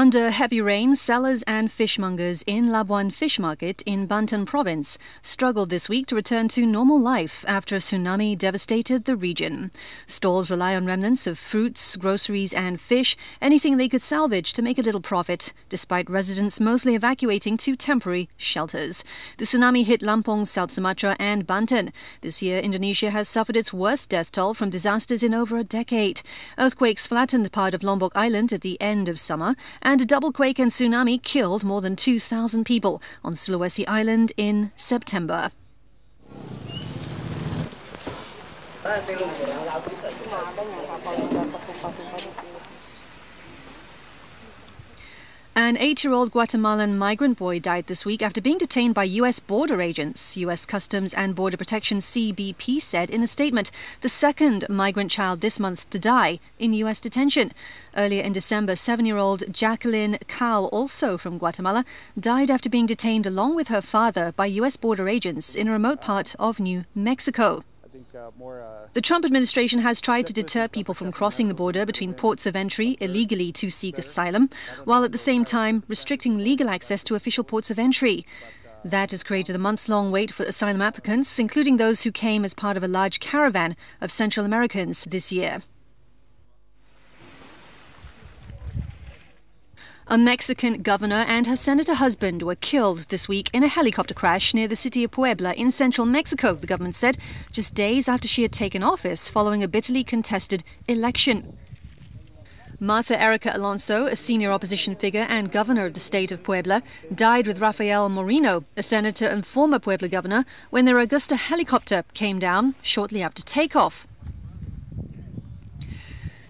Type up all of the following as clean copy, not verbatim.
Under heavy rain, sellers and fishmongers in Labuan Fish Market in Banten province struggled this week to return to normal life after a tsunami devastated the region. Stalls rely on remnants of fruits, groceries and fish, anything they could salvage to make a little profit, despite residents mostly evacuating to temporary shelters. The tsunami hit Lampung, South Sumatra and Banten. This year, Indonesia has suffered its worst death toll from disasters in over a decade. Earthquakes flattened part of Lombok Island at the end of summer, and a double quake and tsunami killed more than 2,000 people on Sulawesi Island in September. An 8-year-old Guatemalan migrant boy died this week after being detained by U.S. border agents. U.S. Customs and Border Protection CBP said in a statement, the second migrant child this month to die in U.S. detention. Earlier in December, 7-year-old Jacqueline Cal, also from Guatemala, died after being detained along with her father by U.S. border agents in a remote part of New Mexico. The Trump administration has tried to deter people from crossing the border between ports of entry illegally to seek asylum, while at the same time restricting legal access to official ports of entry. That has created a months-long wait for asylum applicants, including those who came as part of a large caravan of Central Americans this year. A Mexican governor and her senator husband were killed this week in a helicopter crash near the city of Puebla in central Mexico, the government said, just days after she had taken office following a bitterly contested election. Martha Erica Alonso, a senior opposition figure and governor of the state of Puebla, died with Rafael Moreno, a senator and former Puebla governor, when their Augusta helicopter came down shortly after takeoff.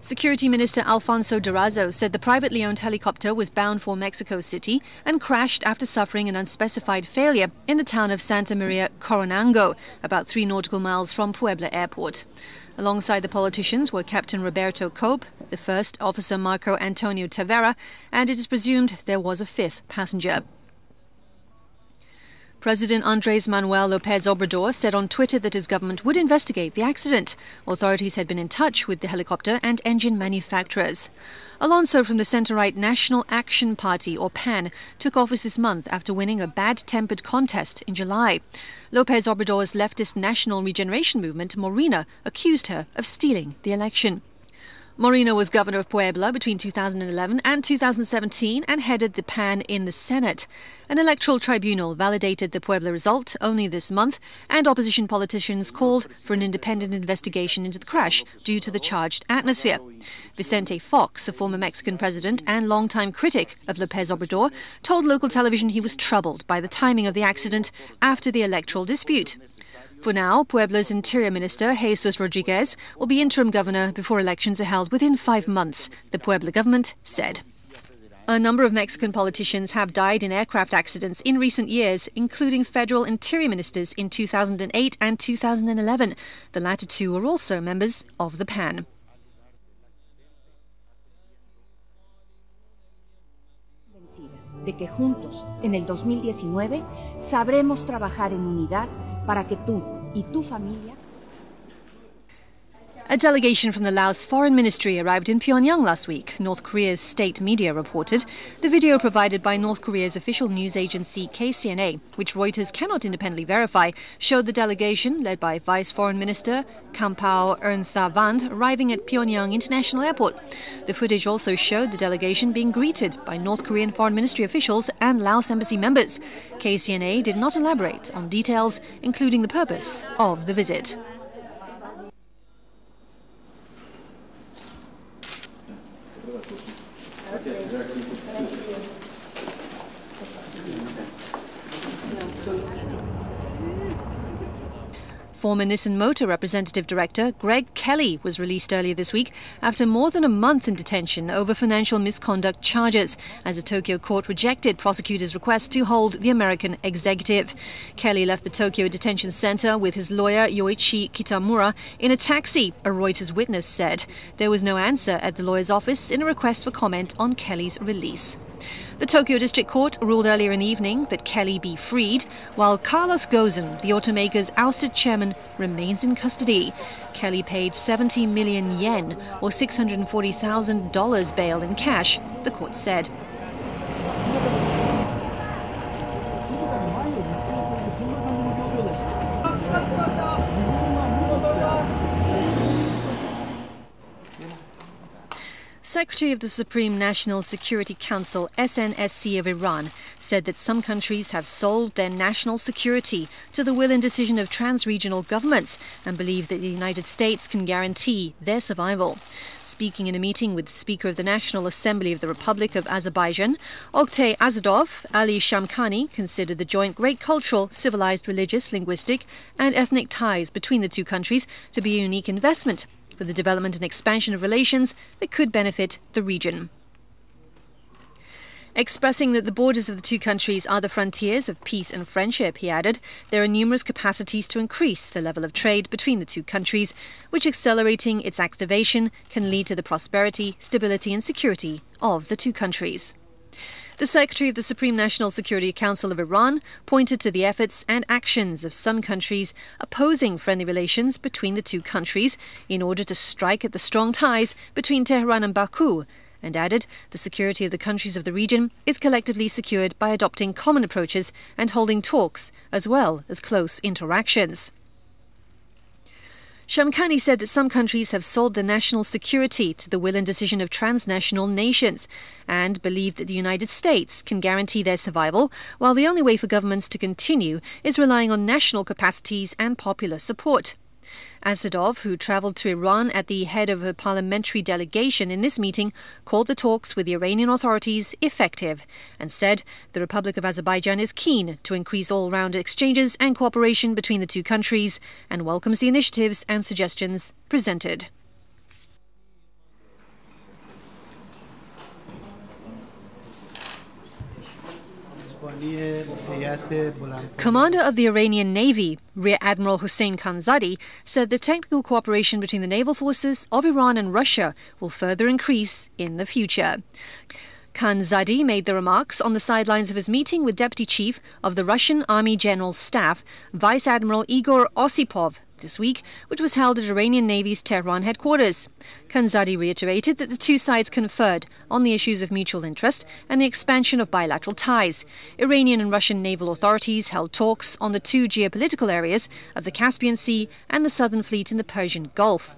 Security Minister Alfonso Durazo said the privately owned helicopter was bound for Mexico City and crashed after suffering an unspecified failure in the town of Santa Maria Coronango, about 3 nautical miles from Puebla Airport. Alongside the politicians were Captain Roberto Cope, the first officer Marco Antonio Tavera, and it is presumed there was a 5th passenger. President Andrés Manuel López Obrador said on Twitter that his government would investigate the accident. Authorities had been in touch with the helicopter and engine manufacturers. Alonso from the centre-right National Action Party, or PAN, took office this month after winning a bad-tempered contest in July. López Obrador's leftist National Regeneration Movement, Morena, accused her of stealing the election. Moreno was governor of Puebla between 2011 and 2017 and headed the PAN in the Senate. An electoral tribunal validated the Puebla result only this month, and opposition politicians called for an independent investigation into the crash due to the charged atmosphere. Vicente Fox, a former Mexican president and longtime critic of López Obrador, told local television he was troubled by the timing of the accident after the electoral dispute. For now, Puebla's Interior Minister, Jesus Rodriguez, will be interim governor before elections are held within 5 months, the Puebla government said. A number of Mexican politicians have died in aircraft accidents in recent years, including federal interior ministers in 2008 and 2011. The latter two were also members of the PAN. De que juntos, en el 2019, sabremos trabajar en unidad para que tú y tu familia. A delegation from the Laos Foreign Ministry arrived in Pyongyang last week, North Korea's state media reported. The video provided by North Korea's official news agency KCNA, which Reuters cannot independently verify, showed the delegation, led by Vice Foreign Minister Kampao Ernsthavand, arriving at Pyongyang International Airport. The footage also showed the delegation being greeted by North Korean Foreign Ministry officials and Laos embassy members. KCNA did not elaborate on details, including the purpose of the visit. Former Nissan Motor Representative Director Greg Kelly was released earlier this week after more than a month in detention over financial misconduct charges, as a Tokyo court rejected prosecutors' request to hold the American executive. Kelly left the Tokyo detention center with his lawyer Yoichi Kitamura in a taxi, a Reuters witness said. There was no answer at the lawyer's office in a request for comment on Kelly's release. The Tokyo District Court ruled earlier in the evening that Kelly be freed, while Carlos Ghosn, the automaker's ousted chairman, remains in custody. Kelly paid 70 million yen, or $640,000 bail in cash, the court said. Secretary of the Supreme National Security Council, SNSC, of Iran said that some countries have sold their national security to the will and decision of trans-regional governments and believe that the United States can guarantee their survival. Speaking in a meeting with the Speaker of the National Assembly of the Republic of Azerbaijan, Oktay Azadov, Ali Shamkhani considered the joint great cultural, civilized, religious, linguistic and ethnic ties between the two countries to be a unique investment for the development and expansion of relations that could benefit the region. Expressing that the borders of the two countries are the frontiers of peace and friendship, he added, there are numerous capacities to increase the level of trade between the two countries, which accelerating its activation can lead to the prosperity, stability and security of the two countries. The Secretary of the Supreme National Security Council of Iran pointed to the efforts and actions of some countries opposing friendly relations between the two countries in order to strike at the strong ties between Tehran and Baku, and added the security of the countries of the region is collectively secured by adopting common approaches and holding talks, as well as close interactions. Shamkhani said that some countries have sold their national security to the will and decision of transnational nations and believe that the United States can guarantee their survival, while the only way for governments to continue is relying on national capacities and popular support. Asadov, who travelled to Iran at the head of a parliamentary delegation in this meeting, called the talks with the Iranian authorities effective and said the Republic of Azerbaijan is keen to increase all-round exchanges and cooperation between the two countries and welcomes the initiatives and suggestions presented. Commander of the Iranian Navy, Rear Admiral Hossein Khanzadi, said the technical cooperation between the naval forces of Iran and Russia will further increase in the future. Khanzadi made the remarks on the sidelines of his meeting with Deputy Chief of the Russian Army General Staff, Vice Admiral Igor Osipov, this week, which was held at Iranian Navy's Tehran headquarters. Khanzadi reiterated that the two sides conferred on the issues of mutual interest and the expansion of bilateral ties. Iranian and Russian naval authorities held talks on the two geopolitical areas of the Caspian Sea and the Southern Fleet in the Persian Gulf.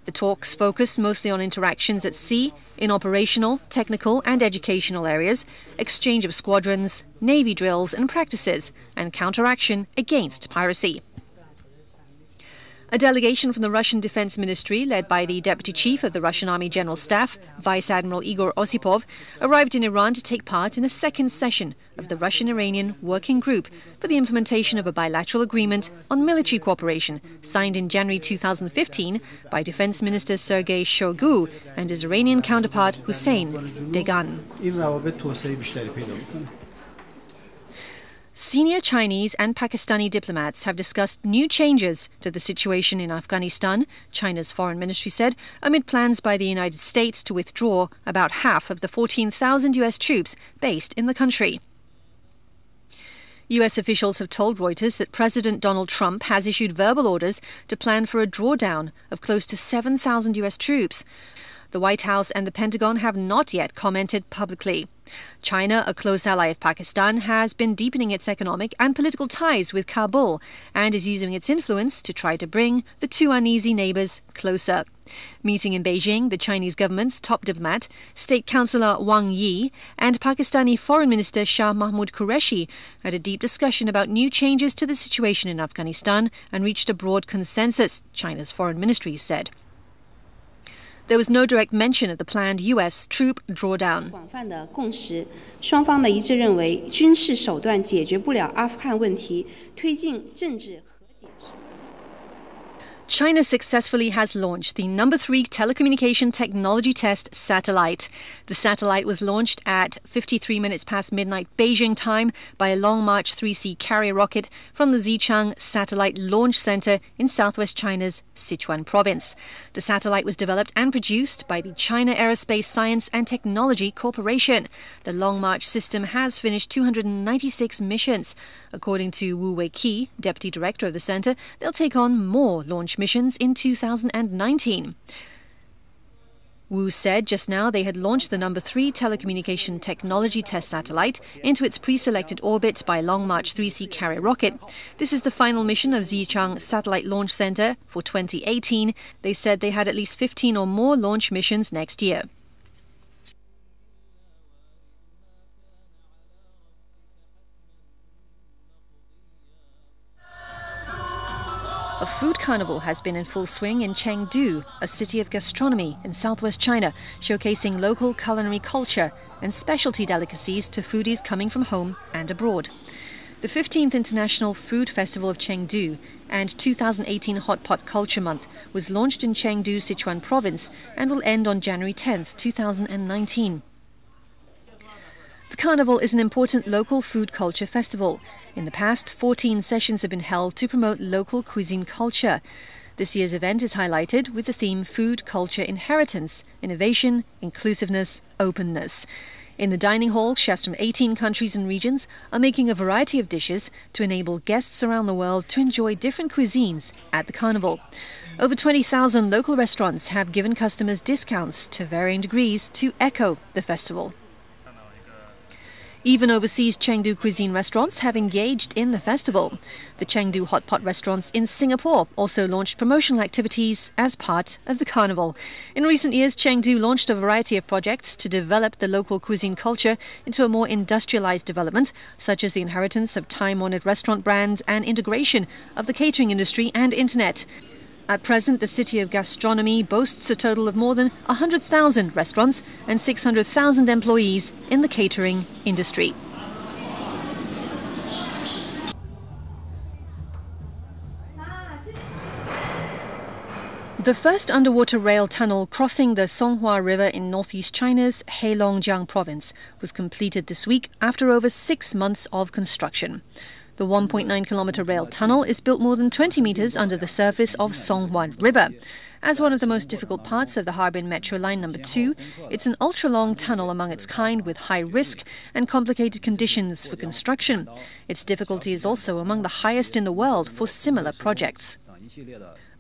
The talks focused mostly on interactions at sea, in operational, technical and educational areas, exchange of squadrons, Navy drills and practices, and counteraction against piracy. A delegation from the Russian Defense Ministry, led by the Deputy Chief of the Russian Army General Staff, Vice Admiral Igor Osipov, arrived in Iran to take part in a second session of the Russian-Iranian Working Group for the implementation of a bilateral agreement on military cooperation signed in January 2015 by Defense Minister Sergei Shoigu and his Iranian counterpart Hussein Degan. Senior Chinese and Pakistani diplomats have discussed new changes to the situation in Afghanistan, China's foreign ministry said, amid plans by the United States to withdraw about half of the 14,000 US troops based in the country. US officials have told Reuters that President Donald Trump has issued verbal orders to plan for a drawdown of close to 7,000 US troops. The White House and the Pentagon have not yet commented publicly. China, a close ally of Pakistan, has been deepening its economic and political ties with Kabul and is using its influence to try to bring the two uneasy neighbours closer. Meeting in Beijing, the Chinese government's top diplomat, State Councillor Wang Yi, and Pakistani Foreign Minister Shah Mahmood Qureshi had a deep discussion about new changes to the situation in Afghanistan and reached a broad consensus, China's foreign ministry said. There was no direct mention of the planned U.S. troop drawdown. China successfully has launched the No. 3 telecommunication technology test satellite. The satellite was launched at 53 minutes past midnight Beijing time by a Long March 3C carrier rocket from the Xichang Satellite Launch Center in southwest China's Sichuan province. The satellite was developed and produced by the China Aerospace Science and Technology Corporation. The Long March system has finished 296 missions. According to Wu Weiqi, deputy director of the center, they'll take on more launch missions in 2019. Wu said just now they had launched the No. 3 telecommunication technology test satellite into its pre-selected orbit by Long March 3C carrier rocket. This is the final mission of Xichang Satellite Launch Center for 2018. They said they had at least 15 or more launch missions next year. A food carnival has been in full swing in Chengdu, a city of gastronomy in southwest China, showcasing local culinary culture and specialty delicacies to foodies coming from home and abroad. The 15th International Food Festival of Chengdu and 2018 Hot Pot Culture Month was launched in Chengdu, Sichuan Province and will end on January 10, 2019. The carnival is an important local food culture festival. In the past, 14 sessions have been held to promote local cuisine culture. This year's event is highlighted with the theme Food Culture Inheritance, Innovation, Inclusiveness, Openness. In the dining hall, chefs from 18 countries and regions are making a variety of dishes to enable guests around the world to enjoy different cuisines at the carnival. Over 20,000 local restaurants have given customers discounts to varying degrees to echo the festival. Even overseas Chengdu cuisine restaurants have engaged in the festival. The Chengdu Hot Pot restaurants in Singapore also launched promotional activities as part of the carnival. In recent years, Chengdu launched a variety of projects to develop the local cuisine culture into a more industrialized development, such as the inheritance of time-honored restaurant brands and integration of the catering industry and internet. At present, the city of gastronomy boasts a total of more than 100,000 restaurants and 600,000 employees in the catering industry. The first underwater rail tunnel crossing the Songhua River in northeast China's Heilongjiang province was completed this week after over 6 months of construction. The 1.9-kilometre rail tunnel is built more than 20 metres under the surface of Songhua River. As one of the most difficult parts of the Harbin Metro Line No. 2, it's an ultra-long tunnel among its kind with high risk and complicated conditions for construction. Its difficulty is also among the highest in the world for similar projects.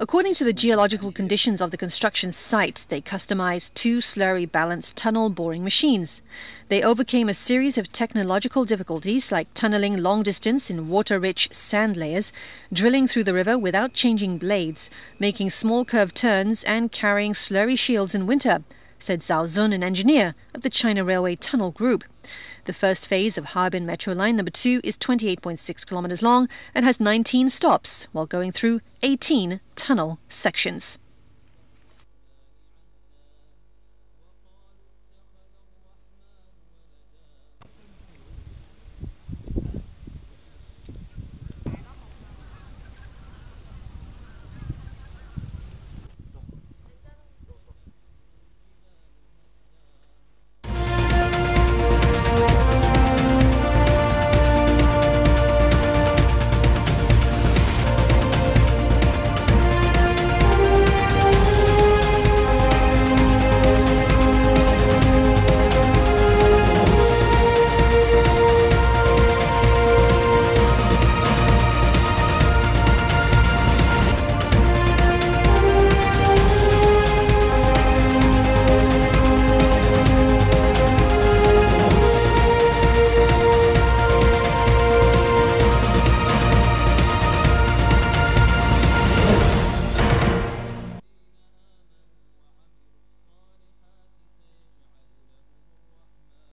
According to the geological conditions of the construction site, they customized 2 slurry-balanced tunnel boring machines. They overcame a series of technological difficulties like tunneling long distance in water-rich sand layers, drilling through the river without changing blades, making small curved turns and carrying slurry shields in winter, said Zhao Zun, an engineer of the China Railway Tunnel Group. The first phase of Harbin Metro Line No. 2 is 28.6 kilometres long and has 19 stops while going through 18 tunnel sections.